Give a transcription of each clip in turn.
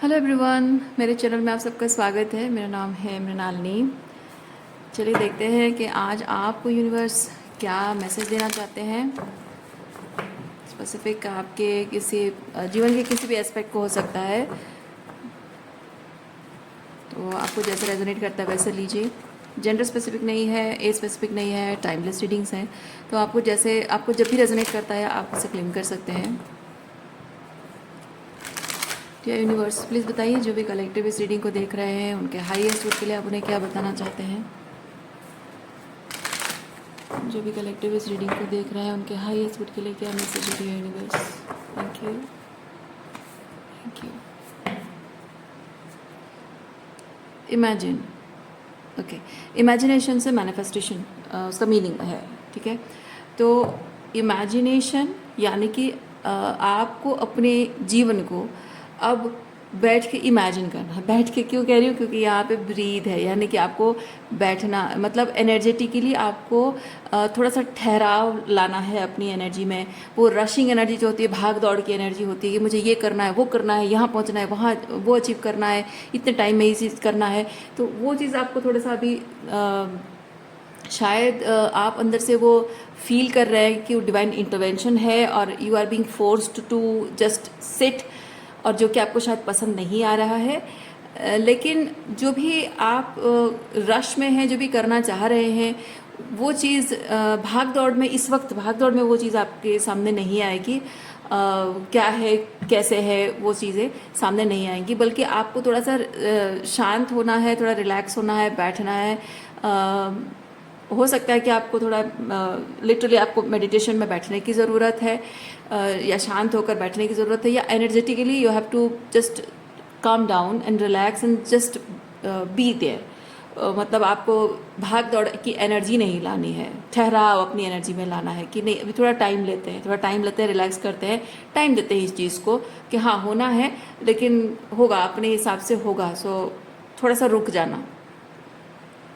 Hello everyone, मेरे channel में आप सबका स्वागत है। मेरा नाम है मृणालिनी। चलिए देखते हैं कि आज आपको यूनिवर्स क्या मैसेज देना चाहते हैं। स्पेसिफिक आपके किसी जीवन के किसी भी एस्पेक्ट को हो सकता है, तो आपको जैसे रेजोनेट करता है वैसे लीजिए। जेंडर स्पेसिफिक नहीं है, एज स्पेसिफिक नहीं है, टाइमलेस रीडिंग्स हैं, तो आपको जब भी रेजोनेट करता है आप इसे क्लेम कर सकते हैं। क्या यूनिवर्स प्लीज़ बताइए, जो भी कलेक्टिव इस रीडिंग को देख रहे हैं उनके हाईएस्ट गुड के लिए आप उन्हें क्या बताना चाहते हैं। जो भी कलेक्टिव इस रीडिंग को देख रहे हैं उनके हाईएस्ट गुड के लिए क्या मैसेज है universe. Thank you, thank you. Imagine, okay, imagination से मैनिफेस्टेशन उसका मीनिंग है, ठीक है। तो इमेजिनेशन यानी कि आपको अपने जीवन को अब बैठ के इमेजिन करना है। बैठ के क्यों कह रही हूँ, क्योंकि यहाँ पे ब्रीद है, यानी कि आपको बैठना मतलब एनर्जेटिकली आपको थोड़ा सा ठहराव लाना है अपनी एनर्जी में। वो रशिंग एनर्जी जो होती है, भाग दौड़ की एनर्जी होती है कि मुझे ये करना है, वो करना है, यहाँ पहुँचना है, वहाँ वो अचीव करना है, इतने टाइम में ये चीज़ करना है। तो वो चीज़ आपको थोड़ा सा अभी शायद आप अंदर से वो फील कर रहे हैं कि वो डिवाइन इंटरवेंशन है और you are being forced to just sit, और जो कि आपको शायद पसंद नहीं आ रहा है। लेकिन जो भी आप रश में हैं, जो भी करना चाह रहे हैं, वो चीज़ भाग दौड़ में, इस वक्त भाग दौड़ में वो चीज़ आपके सामने नहीं आएगी। क्या है, कैसे है, वो चीज़ें सामने नहीं आएंगी, बल्कि आपको थोड़ा सा शांत होना है, थोड़ा रिलैक्स होना है, बैठना है। हो सकता है कि आपको थोड़ा लिटरली आपको मेडिटेशन में बैठने की ज़रूरत है, या शांत होकर बैठने की ज़रूरत है, या energetically you have to just calm down and relax and just be there. मतलब आपको भाग दौड़ की एनर्जी नहीं लानी है, ठहराव अपनी एनर्जी में लाना है कि नहीं, अभी थोड़ा टाइम लेते हैं, थोड़ा टाइम लेते हैं, रिलैक्स करते हैं, टाइम देते हैं इस चीज़ को कि हाँ होना है, लेकिन होगा अपने हिसाब से होगा। सो थोड़ा सा रुक जाना,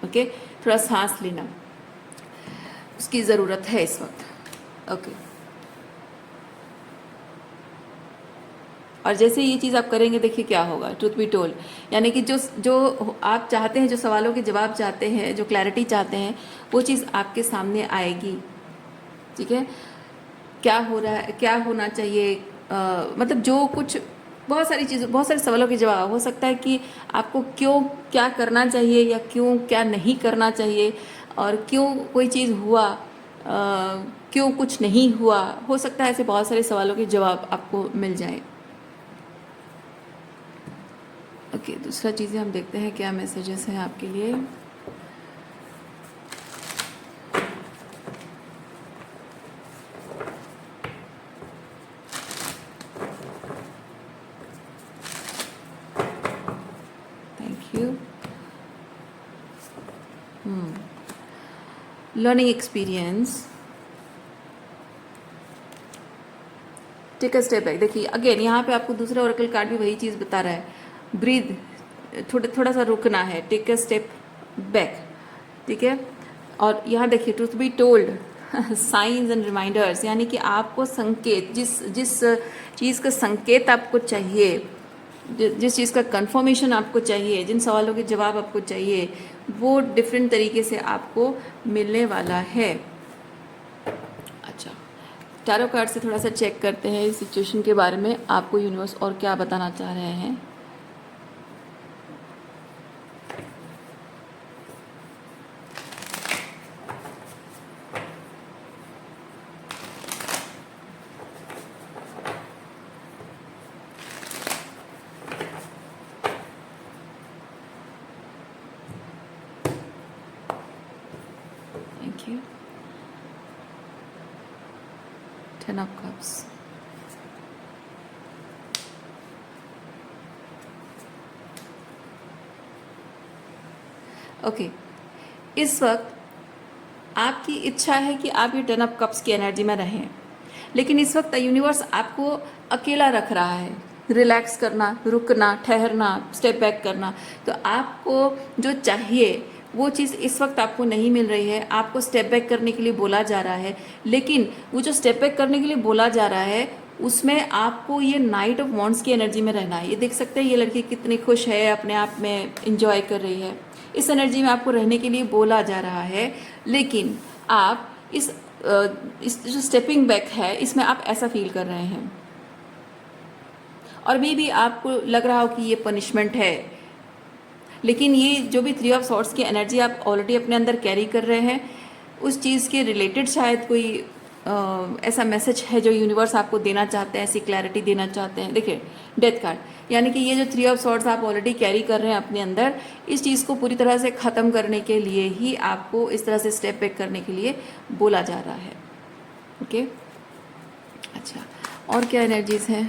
ओके, थोड़ा सांस लेना, उसकी ज़रूरत है इस वक्त, ओके। और जैसे ये चीज़ आप करेंगे, देखिए क्या होगा। ट्रुथ बी टोल्ड, यानी कि जो जो आप चाहते हैं, जो सवालों के जवाब चाहते हैं, जो क्लैरिटी चाहते हैं, वो चीज़ आपके सामने आएगी, ठीक है। क्या हो रहा है, क्या होना चाहिए, मतलब जो कुछ, बहुत सारी चीज़ें, बहुत सारे सवालों के जवाब। हो सकता है कि आपको क्यों क्या करना चाहिए या क्यों क्या नहीं करना चाहिए, और क्यों कोई चीज़ हुआ, क्यों कुछ नहीं हुआ, हो सकता है ऐसे बहुत सारे सवालों के जवाब आपको मिल जाए, ओके। दूसरा चीज़ें हम देखते हैं क्या मैसेजेस हैं आपके लिए। Thank you. Learning experience, take a step back. देखिए अगेन यहाँ पे आपको दूसरा ओरेकल कार्ड भी वही चीज़ बता रहा है, ब्रीद, थोड़ा सा रुकना है, टेक अ स्टेप बैक, ठीक है। और यहाँ देखिए truth be told, science and reminders, यानी कि आपको संकेत, जिस जिस चीज़ का संकेत आपको चाहिए, जिस चीज़ का कंफर्मेशन आपको चाहिए, जिन सवालों के जवाब आपको चाहिए, वो डिफरेंट तरीके से आपको मिलने वाला है। अच्छा, टैरो कार्ड से थोड़ा सा चेक करते हैं इस सिचुएशन के बारे में, आपको यूनिवर्स और क्या बताना चाह रहे हैं। Thank you. 10 of cups, okay. इस वक्त आपकी इच्छा है कि आप ये 10 ऑफ कप्स की एनर्जी में रहें, लेकिन इस वक्त यूनिवर्स आपको अकेला रख रहा है। रिलैक्स करना, रुकना, ठहरना, स्टेप बैक करना। तो आपको जो चाहिए वो चीज़ इस वक्त आपको नहीं मिल रही है। आपको स्टेप बैक करने के लिए बोला जा रहा है, लेकिन वो जो स्टेप बैक करने के लिए बोला जा रहा है उसमें आपको ये नाइट ऑफ वॉन्ड्स की एनर्जी में रहना है। ये देख सकते हैं ये लड़की कितनी खुश है, अपने आप में इंजॉय कर रही है। इस एनर्जी में आपको रहने के लिए बोला जा रहा है, लेकिन आप इस जो स्टेपिंग बैक है इसमें आप ऐसा फील कर रहे हैं, और मे भी आपको लग रहा हो कि ये पनिशमेंट है। लेकिन ये जो भी 3 ऑफ सॉर्ड्स की एनर्जी आप ऑलरेडी अपने अंदर कैरी कर रहे हैं, उस चीज़ के रिलेटेड शायद कोई ऐसा मैसेज है जो यूनिवर्स आपको देना चाहते हैं, ऐसी क्लैरिटी देना चाहते हैं। देखिए डेथ कार्ड, यानी कि ये जो 3 ऑफ सॉर्ड्स आप ऑलरेडी कैरी कर रहे हैं अपने अंदर, इस चीज़ को पूरी तरह से ख़त्म करने के लिए ही आपको इस तरह से स्टेप बैक करने के लिए बोला जा रहा है। ओके, अच्छा, और क्या एनर्जीज हैं?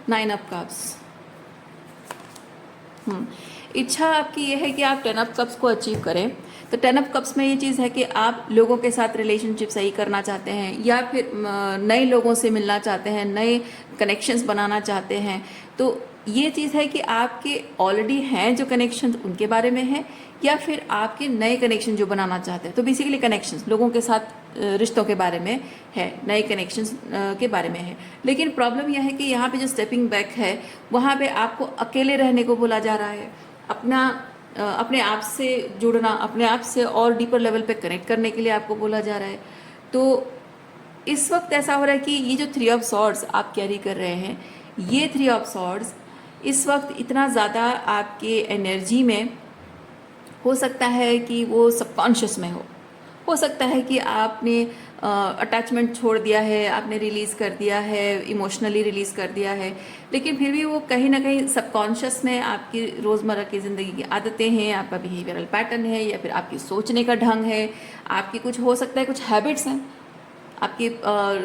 9 ऑफ कप्स। इच्छा आपकी ये है कि आप 10 ऑफ कप्स को अचीव करें। तो 10 ऑफ कप्स में ये चीज़ है कि आप लोगों के साथ रिलेशनशिप सही करना चाहते हैं, या फिर नए लोगों से मिलना चाहते हैं, नए कनेक्शंस बनाना चाहते हैं। तो ये चीज़ है कि आपके ऑलरेडी हैं जो कनेक्शंस उनके बारे में है, या फिर आपके नए कनेक्शन जो बनाना चाहते हैं। तो बेसिकली कनेक्शंस लोगों के साथ रिश्तों के बारे में है, नए कनेक्शंस के बारे में है। लेकिन प्रॉब्लम यह है कि यहाँ पे जो स्टेपिंग बैक है वहाँ पे आपको अकेले रहने को बोला जा रहा है, अपने आप से जुड़ना, अपने आप से और डीपर लेवल पे कनेक्ट करने के लिए आपको बोला जा रहा है। तो इस वक्त ऐसा हो रहा है कि ये जो 3 ऑफ सॉर्ड्स आप कैरी कर रहे हैं, ये 3 ऑफ सॉर्ड्स इस वक्त इतना ज़्यादा आपके एनर्जी में हो सकता है कि वो सबकॉन्शियस में हो सकता है कि आपने अटैचमेंट छोड़ दिया है, आपने रिलीज़ कर दिया है, इमोशनली रिलीज़ कर दिया है, लेकिन फिर भी वो कहीं ना कहीं सबकॉन्शियस में आपकी रोज़मर्रा की ज़िंदगी की आदतें हैं, आपका बिहेवियरल पैटर्न है, या फिर आपकी सोचने का ढंग है, आपकी कुछ हो सकता है कुछ हैबिट्स हैं, आपकी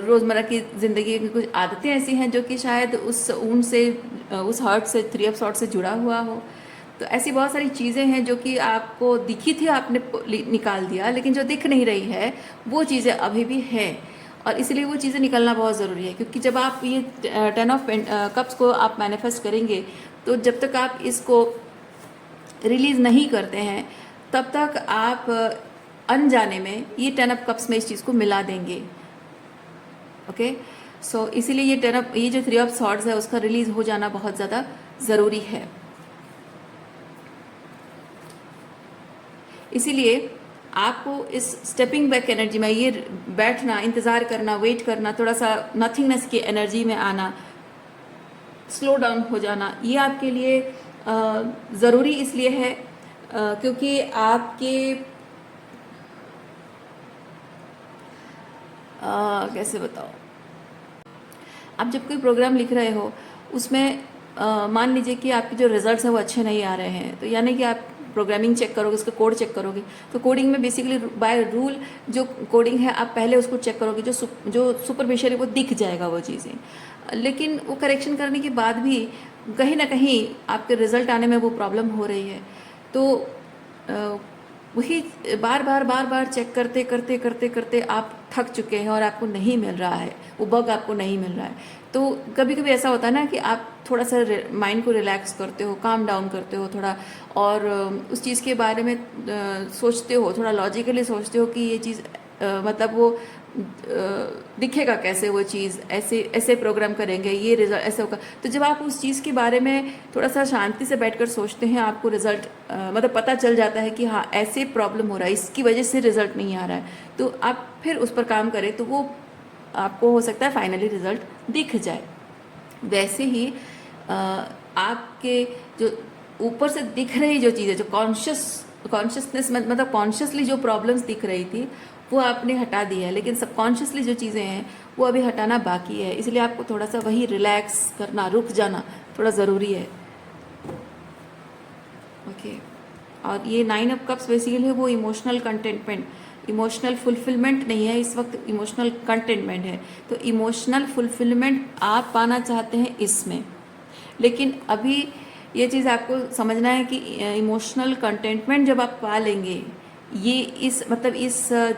रोज़मर्रा की ज़िंदगी की कुछ आदतें ऐसी हैं जो कि शायद उस हर्ट से 3 ऑफ सॉर्ड्स से जुड़ा हुआ हो। तो ऐसी बहुत सारी चीज़ें हैं जो कि आपको दिखी थी, आपने निकाल दिया, लेकिन जो दिख नहीं रही है वो चीज़ें अभी भी हैं, और इसलिए वो चीज़ें निकलना बहुत ज़रूरी है। क्योंकि जब आप ये 10 ऑफ कप्स को आप मैनिफेस्ट करेंगे, तो जब तक आप इसको रिलीज़ नहीं करते हैं तब तक आप अनजाने में ये 10 ऑफ कप्स में इस चीज़ को मिला देंगे। ओके, सो इसीलिए ये जो 3 ऑफ सॉर्ड्स है उसका रिलीज़ हो जाना बहुत ज़्यादा ज़रूरी है। इसीलिए आपको इस स्टेपिंग बैक एनर्जी में ये बैठना, इंतज़ार करना, वेट करना, थोड़ा सा नथिंगनेस की एनर्जी में आना, स्लो डाउन हो जाना, ये आपके लिए ज़रूरी इसलिए है क्योंकि आपके कैसे बताओ, आप जब कोई प्रोग्राम लिख रहे हो उसमें मान लीजिए कि आपके जो रिजल्ट्स हैं वो अच्छे नहीं आ रहे हैं, तो यानी कि आप प्रोग्रामिंग चेक करोगे, उसका कोड चेक करोगे, तो कोडिंग में बेसिकली बाय रूल जो कोडिंग है आप पहले उसको चेक करोगे, जो सुपरफिशियल है वो दिख जाएगा वो चीज़ें, लेकिन वो करेक्शन करने के बाद भी कहीं ना कहीं आपके रिजल्ट आने में वो प्रॉब्लम हो रही है। तो वही बार बार चेक करते करते करते करते आप थक चुके हैं और आपको नहीं मिल रहा है, वो बग आपको नहीं मिल रहा है। तो कभी कभी ऐसा होता है ना कि आप थोड़ा सा माइंड को रिलैक्स करते हो, काम डाउन करते हो थोड़ा, और उस चीज़ के बारे में सोचते हो, थोड़ा लॉजिकली सोचते हो कि ये चीज़ मतलब वो दिखेगा कैसे, वो चीज़ ऐसे प्रोग्राम करेंगे, ये रिजल्ट ऐसे होगा। तो जब आप उस चीज़ के बारे में थोड़ा सा शांति से बैठकर सोचते हैं, आपको रिजल्ट मतलब पता चल जाता है कि हाँ ऐसे प्रॉब्लम हो रहा है, इसकी वजह से रिजल्ट नहीं आ रहा है, तो आप फिर उस पर काम करें तो वो आपको हो सकता है फाइनली रिजल्ट दिख जाए। वैसे ही आपके जो ऊपर से दिख रही जो चीज़ें, जो कॉन्शियसनेस मतलब कॉन्शियसली जो प्रॉब्लम्स दिख रही थी वो आपने हटा दी है, लेकिन सबकॉन्शियसली जो चीज़ें हैं वो अभी हटाना बाकी है। इसलिए आपको थोड़ा सा वही रिलैक्स करना, रुक जाना थोड़ा ज़रूरी है। ओके, और ये 9 ऑफ कप्स बेसिकली वो इमोशनल कंटेंटमेंट, इमोशनल फुलफिलमेंट नहीं है इस वक्त, इमोशनल कंटेंटमेंट है। तो इमोशनल फुलफिलमेंट आप पाना चाहते हैं इसमें, लेकिन अभी ये चीज़ आपको समझना है कि इमोशनल कंटेंटमेंट जब आप पा लेंगे, ये इस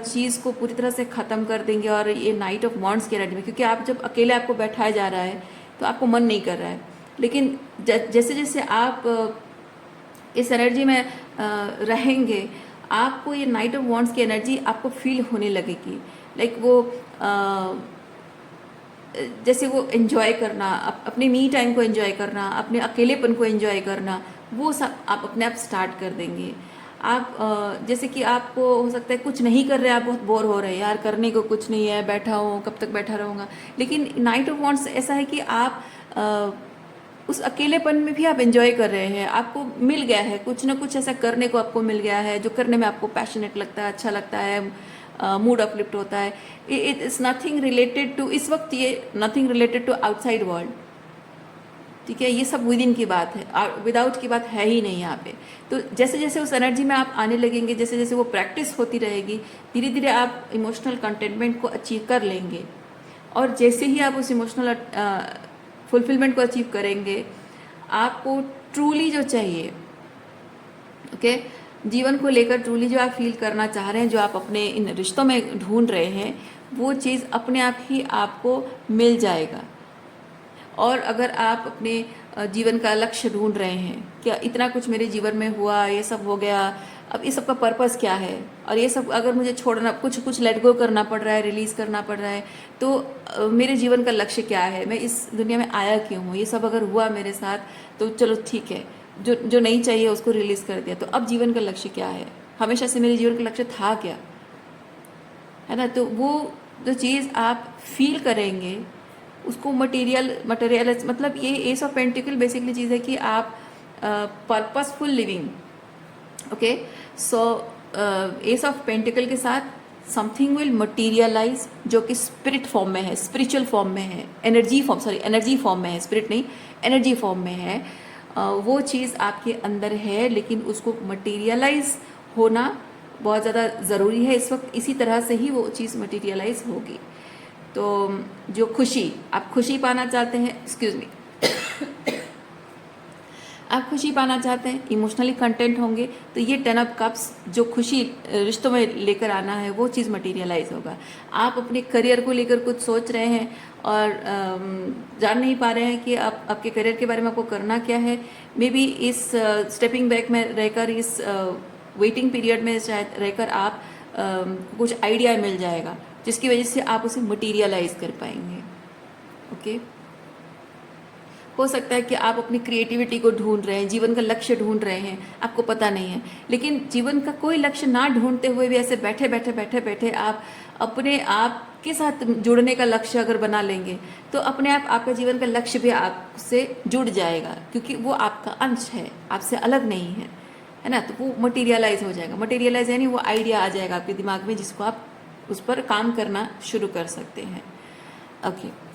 चीज़ को पूरी तरह से ख़त्म कर देंगे। और ये नाइट ऑफ वॉन्ड्स की एनर्जी में, क्योंकि आप जब अकेले आपको बैठाया जा रहा है तो आपको मन नहीं कर रहा है, लेकिन जैसे जैसे आप इस एनर्जी में रहेंगे, आपको ये नाइट ऑफ वॉन्ड्स की एनर्जी आपको फील होने लगेगी। लाइक वो जैसे वो एंजॉय करना, अपने मी टाइम को एंजॉय करना, अपने अकेलेपन को एंजॉय करना, वो सब आप अपने आप स्टार्ट कर देंगे। आप जैसे कि आपको हो सकता है कुछ नहीं कर रहे, आप बहुत बोर हो रहे हैं, यार करने को कुछ नहीं है, बैठा हूँ, कब तक बैठा रहूँगा। लेकिन नाइट ऑफ वांट्स ऐसा है कि आप उस अकेलेपन में भी आप एंजॉय कर रहे हैं, आपको मिल गया है कुछ ना कुछ ऐसा करने को, आपको मिल गया है जो करने में आपको पैशनेट लगता है, अच्छा लगता है, मूड अपलिफ्ट होता है। It is nothing related to, इस वक्त ये nothing related to outside world, ठीक है। ये सब विद इन की बात है, विदाउट की बात है ही नहीं यहाँ पे। तो जैसे जैसे उस एनर्जी में आप आने लगेंगे, जैसे जैसे वो प्रैक्टिस होती रहेगी, धीरे धीरे आप इमोशनल कंटेनमेंट को अचीव कर लेंगे। और जैसे ही आप उस इमोशनल फुलफिलमेंट को अचीव करेंगे, आपको ट्रूली जो चाहिए, ओके, जीवन को लेकर ट्रूली जो आप फील करना चाह रहे हैं, जो आप अपने इन रिश्तों में ढूंढ रहे हैं, वो चीज़ अपने आप ही आपको मिल जाएगा। और अगर आप अपने जीवन का लक्ष्य ढूंढ रहे हैं, क्या इतना कुछ मेरे जीवन में हुआ, ये सब हो गया, अब इस सब का पर्पस क्या है, और ये सब अगर मुझे छोड़ना, कुछ लेट गो करना पड़ रहा है, रिलीज़ करना पड़ रहा है, तो मेरे जीवन का लक्ष्य क्या है, मैं इस दुनिया में आया क्यों हूँ, ये सब अगर हुआ मेरे साथ, तो चलो ठीक है, जो नहीं चाहिए उसको रिलीज़ कर दिया, तो अब जीवन का लक्ष्य क्या है, हमेशा से मेरे जीवन का लक्ष्य था क्या, है ना। तो वो जो चीज़ आप फील करेंगे उसको मटेरियल मतलब ये एस ऑफ पेंटिकल बेसिकली चीज़ है कि आप purposeful living, okay. So S of pentacle के साथ समथिंग विल मटीरियलाइज, जो कि स्पिरिट फॉर्म में है, स्पिरिचुअल फॉर्म में है, एनर्जी फॉर्म में है, स्पिरिट नहीं, एनर्जी फॉर्म में है। वो चीज़ आपके अंदर है, लेकिन उसको मटीरियलाइज होना बहुत ज़्यादा ज़रूरी है इस वक्त। इसी तरह से ही वो चीज़ मटीरियलाइज होगी। तो जो खुशी, आप खुशी पाना चाहते हैं, एक्सक्यूज मी, आप खुशी पाना चाहते हैं, इमोशनली कंटेंट होंगे, तो ये 10 ऑफ कप्स जो खुशी रिश्तों में लेकर आना है, वो चीज़ मटेरियलाइज होगा। आप अपने करियर को लेकर कुछ सोच रहे हैं और जान नहीं पा रहे हैं कि आप आपके करियर के बारे में आपको करना क्या है, मे बी इस स्टेपिंग बैक में रहकर, इस वेटिंग पीरियड में शायद रहकर आप कुछ आइडिया मिल जाएगा, जिसकी वजह से आप उसे मटीरियलाइज कर पाएंगे, ओके। हो सकता है कि आप अपनी क्रिएटिविटी को ढूंढ रहे हैं, जीवन का लक्ष्य ढूंढ रहे हैं, आपको पता नहीं है, लेकिन जीवन का कोई लक्ष्य ना ढूंढते हुए भी ऐसे बैठे आप अपने आप के साथ जुड़ने का लक्ष्य अगर बना लेंगे, तो अपने आप आपका जीवन का लक्ष्य भी आपसे जुड़ जाएगा, क्योंकि वो आपका अंश है, आपसे अलग नहीं है ना। तो वो मटीरियलाइज हो जाएगा। मटीरियलाइज यानी वो आइडिया आ जाएगा आपके दिमाग में, जिसको आप उस पर काम करना शुरू कर सकते हैं, okay.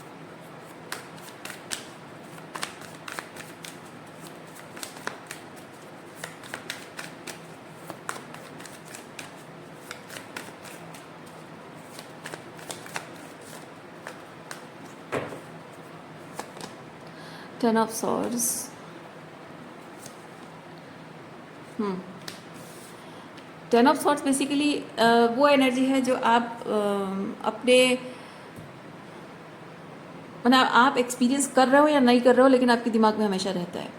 Ten of swords, ten of swords basically वो एनर्जी है जो आप अपने, मतलब आप एक्सपीरियंस कर रहे हो या नहीं कर रहे हो, लेकिन आपके दिमाग में हमेशा रहता है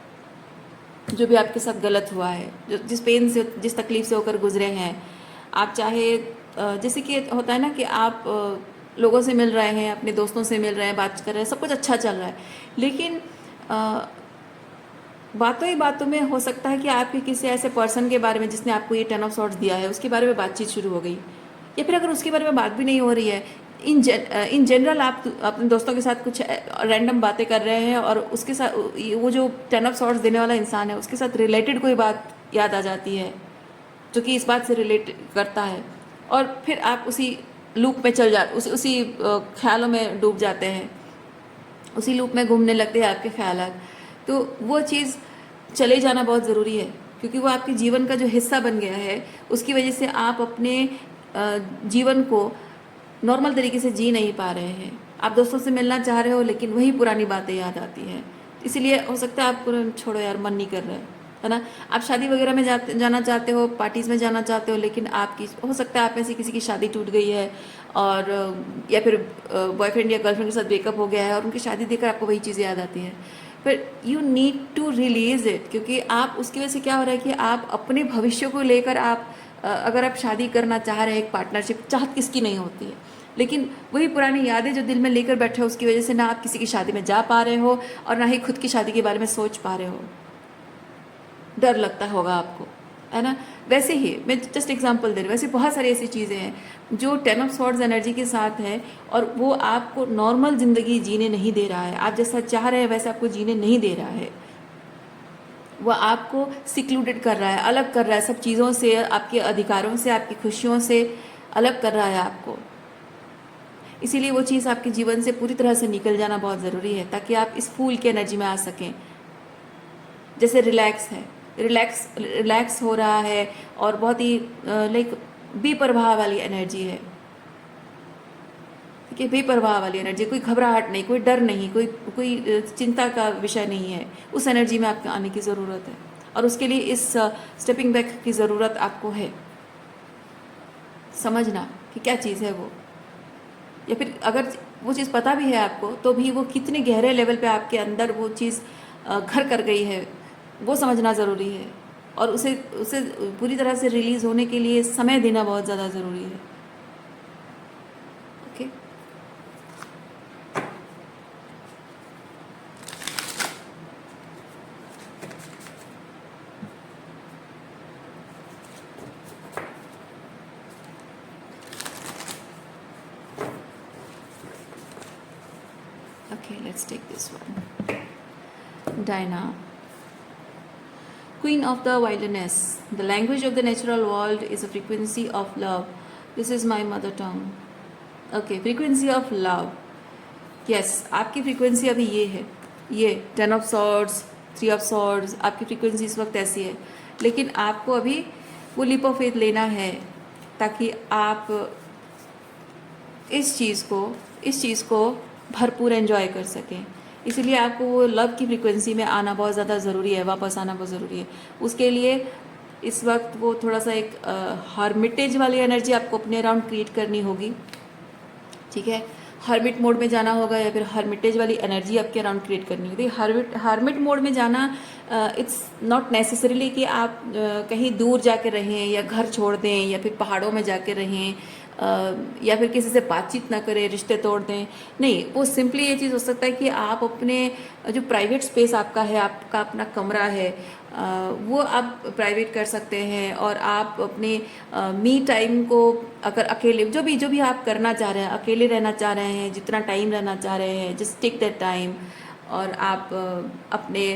जो भी आपके साथ गलत हुआ है, जो जिस पेन से, जिस तकलीफ से होकर गुजरे हैं आप। चाहे जैसे कि होता है ना कि आप लोगों से मिल रहे हैं, अपने दोस्तों से मिल रहे हैं, बात कर रहे हैं, सब कुछ अच्छा चल रहा है, लेकिन बातों ही बातों में हो सकता है कि आपके किसी ऐसे पर्सन के बारे में जिसने आपको ये 10 ऑफ सॉर्ड्स दिया है, उसके बारे में बातचीत शुरू हो गई, या फिर अगर उसके बारे में बात भी नहीं हो रही है, इन जनरल आप अपने दोस्तों के साथ कुछ रैंडम बातें कर रहे हैं, और उसके साथ वो जो 10 ऑफ सॉर्ड्स देने वाला इंसान है, उसके साथ रिलेटेड कोई बात याद आ जाती है जो कि इस बात से रिलेट करता है, और फिर आप उसी लूप में चल जाते, उसी ख्यालों में डूब जाते हैं, उसी लूप में घूमने लगते हैं आपके ख्यालात। तो वो चीज़ चले जाना बहुत ज़रूरी है, क्योंकि वो आपके जीवन का जो हिस्सा बन गया है, उसकी वजह से आप अपने जीवन को नॉर्मल तरीके से जी नहीं पा रहे हैं। आप दोस्तों से मिलना चाह रहे हो, लेकिन वही पुरानी बातें याद आती हैं, इसीलिए हो सकता है आपको छोड़ो यार, मन नहीं कर रहा है ना। आप शादी वगैरह में जाना चाहते हो, पार्टीज़ में जाना चाहते हो, लेकिन आपकी हो सकता है आप में से किसी की शादी टूट गई है, और या फिर बॉयफ्रेंड या गर्लफ्रेंड के साथ ब्रेकअप हो गया है, और उनकी शादी देखकर आपको वही चीज़ें याद आती हैं। पर you need to release it, क्योंकि आप उसकी वजह से क्या हो रहा है कि आप अपने भविष्य को लेकर, आप अगर आप शादी करना चाह रहे हैं, एक पार्टनरशिप, चाहत किसकी नहीं होती है, लेकिन वही पुरानी यादें जो दिल में लेकर बैठे हो, उसकी वजह से ना आप किसी की शादी में जा पा रहे हो और ना ही खुद की शादी के बारे में सोच पा रहे हो। डर लगता होगा आपको, है ना। वैसे ही मैं जस्ट एग्जांपल दे रही हूँ, वैसे बहुत सारी ऐसी चीज़ें हैं जो 10 ऑफ स्वॉर्ड्स एनर्जी के साथ है और वो आपको नॉर्मल ज़िंदगी जीने नहीं दे रहा है। आप जैसा चाह रहे हैं वैसे आपको जीने नहीं दे रहा है। वो आपको सिक्लूडेड कर रहा है, अलग कर रहा है सब चीज़ों से, आपके अधिकारों से, आपकी खुशियों से अलग कर रहा है आपको। इसीलिए वो चीज़ आपके जीवन से पूरी तरह से निकल जाना बहुत ज़रूरी है, ताकि आप इस फूल की एनर्जी में आ सकें। जैसे रिलैक्स है, रिलैक्स हो रहा है और बहुत ही लाइक बेपरवाह वाली एनर्जी है, ठीक है। बेपरवाह वाली एनर्जी, कोई घबराहट नहीं, कोई डर नहीं, कोई चिंता का विषय नहीं है। उस एनर्जी में आपके आने की ज़रूरत है और उसके लिए इस स्टेपिंग बैक की ज़रूरत आपको है। समझना कि क्या चीज़ है वो, या फिर अगर वो चीज़ पता भी है आपको तो भी वो कितने गहरे लेवल पे आपके अंदर वो चीज़ घर कर गई है, वो समझना ज़रूरी है। और उसे उसे पूरी तरह से रिलीज़ होने के लिए समय देना बहुत ज़्यादा ज़रूरी है। Okay, okay, let's take this one. Dinah, Queen of the Wilderness. The language of the natural world is a frequency of love. This is my mother tongue. Okay, frequency of love. Yes, आपकी frequency अभी ये है, ये 10 of swords, 3 of swords, आपकी frequency इस वक्त ऐसी है। लेकिन आपको अभी वो लीप ऑफ फेथ लेना है ताकि आप इस चीज़ को भरपूर एंजॉय कर सकें। इसीलिए आपको वो लव की फ्रीक्वेंसी में आना बहुत ज़्यादा ज़रूरी है, वापस आना बहुत ज़रूरी है। उसके लिए इस वक्त वो थोड़ा सा एक हर्मिटेज वाली एनर्जी आपको अपने अराउंड क्रिएट करनी होगी, ठीक है। हर्मिट मोड में जाना होगा या फिर हर्मिटेज वाली एनर्जी आपके अराउंड क्रिएट करनी होगी। हर्मिट मोड में जाना इट्स नॉट नेसेसरीली कि आप कहीं दूर जाके रहें या घर छोड़ दें या फिर पहाड़ों में जाके रहें या फिर किसी से बातचीत ना करें, रिश्ते तोड़ दें। नहीं, वो सिंपली ये चीज़ हो सकता है कि आप अपने जो प्राइवेट स्पेस आपका है, आपका अपना कमरा है, वो आप प्राइवेट कर सकते हैं और आप अपने मी टाइम को अगर अकेले जो भी आप करना चाह रहे हैं, अकेले रहना चाह रहे हैं, जितना टाइम रहना चाह रहे हैं, जस्ट टेक दैट टाइम। और आप अपने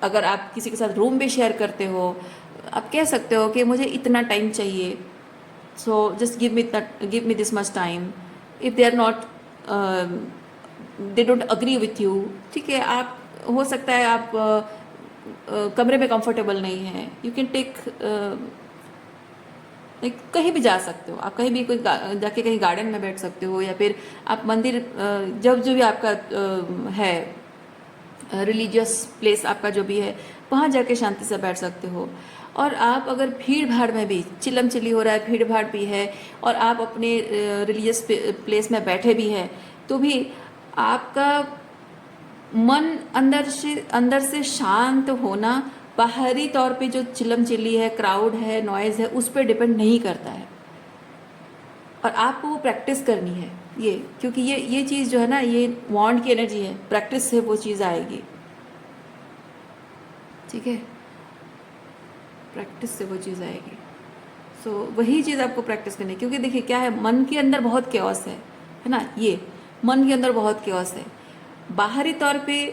अगर आप किसी के साथ रूम भी शेयर करते हो, आप कह सकते हो कि मुझे इतना टाइम चाहिए, so just give me this much time. If they are not they don't agree with you, ठीक है, आप हो सकता है आप कमरे में कंफर्टेबल नहीं है, यू कैन टेक कहीं भी जा सकते हो, आप कहीं भी कोई जाके कहीं गार्डन में बैठ सकते हो या फिर आप मंदिर जब जो भी आपका है रिलीजियस प्लेस आपका जो भी है, वहाँ जाके शांति से बैठ सकते हो। और आप अगर भीड़ भाड़ में भी, चिल्लम चिल्ली हो रहा है, भीड़ भाड़ भी है और आप अपने रिलीजियस प्लेस में बैठे भी हैं, तो भी आपका मन अंदर से शांत होना बाहरी तौर पे जो चिल्लम चिल्ली है, क्राउड है, नॉइज़ है, उस पर डिपेंड नहीं करता है। और आपको वो प्रैक्टिस करनी है ये, क्योंकि ये चीज़ जो है ना, ये वॉन्ड की एनर्जी है, प्रैक्टिस से वो चीज़ आएगी, ठीक है, प्रैक्टिस से वो चीज़ आएगी। सो वही चीज़ आपको प्रैक्टिस करनी है, क्योंकि देखिए क्या है, मन के अंदर बहुत क्योस है ना, ये मन के अंदर बहुत क्योस है। बाहरी तौर पे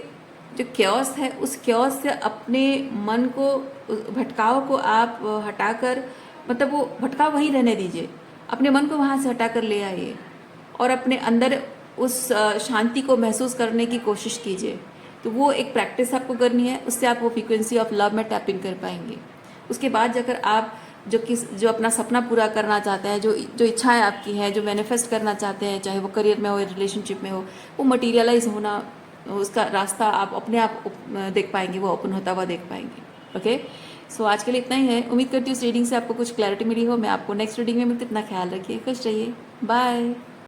जो क्योस है, उस क्योस से अपने मन को, भटकाव को आप हटाकर, मतलब वो भटकाव वहीं रहने दीजिए, अपने मन को वहाँ से हटाकर ले आइए और अपने अंदर उस शांति को महसूस करने की कोशिश कीजिए। तो वो एक प्रैक्टिस आपको करनी है, उससे आप वो फ्रीक्वेंसी ऑफ लव में टैप इन कर पाएंगे। उसके बाद जाकर आप जो अपना सपना पूरा करना चाहते हैं, जो इच्छाएं आपकी हैं, जो मैनिफेस्ट करना चाहते हैं, चाहे वो करियर में हो या रिलेशनशिप में हो, वो मटीरियलाइज होना, उसका रास्ता आप अपने आप देख पाएंगे, वो ओपन होता हुआ देख पाएंगे। ओके, सो आज के लिए इतना ही है। उम्मीद करती हूँ इस रीडिंग से आपको कुछ क्लैरिटी मिली हो। मैं आपको नेक्स्ट रीडिंग में मिलती, इतना ख्याल रखिए, खुश रहिए, बाय।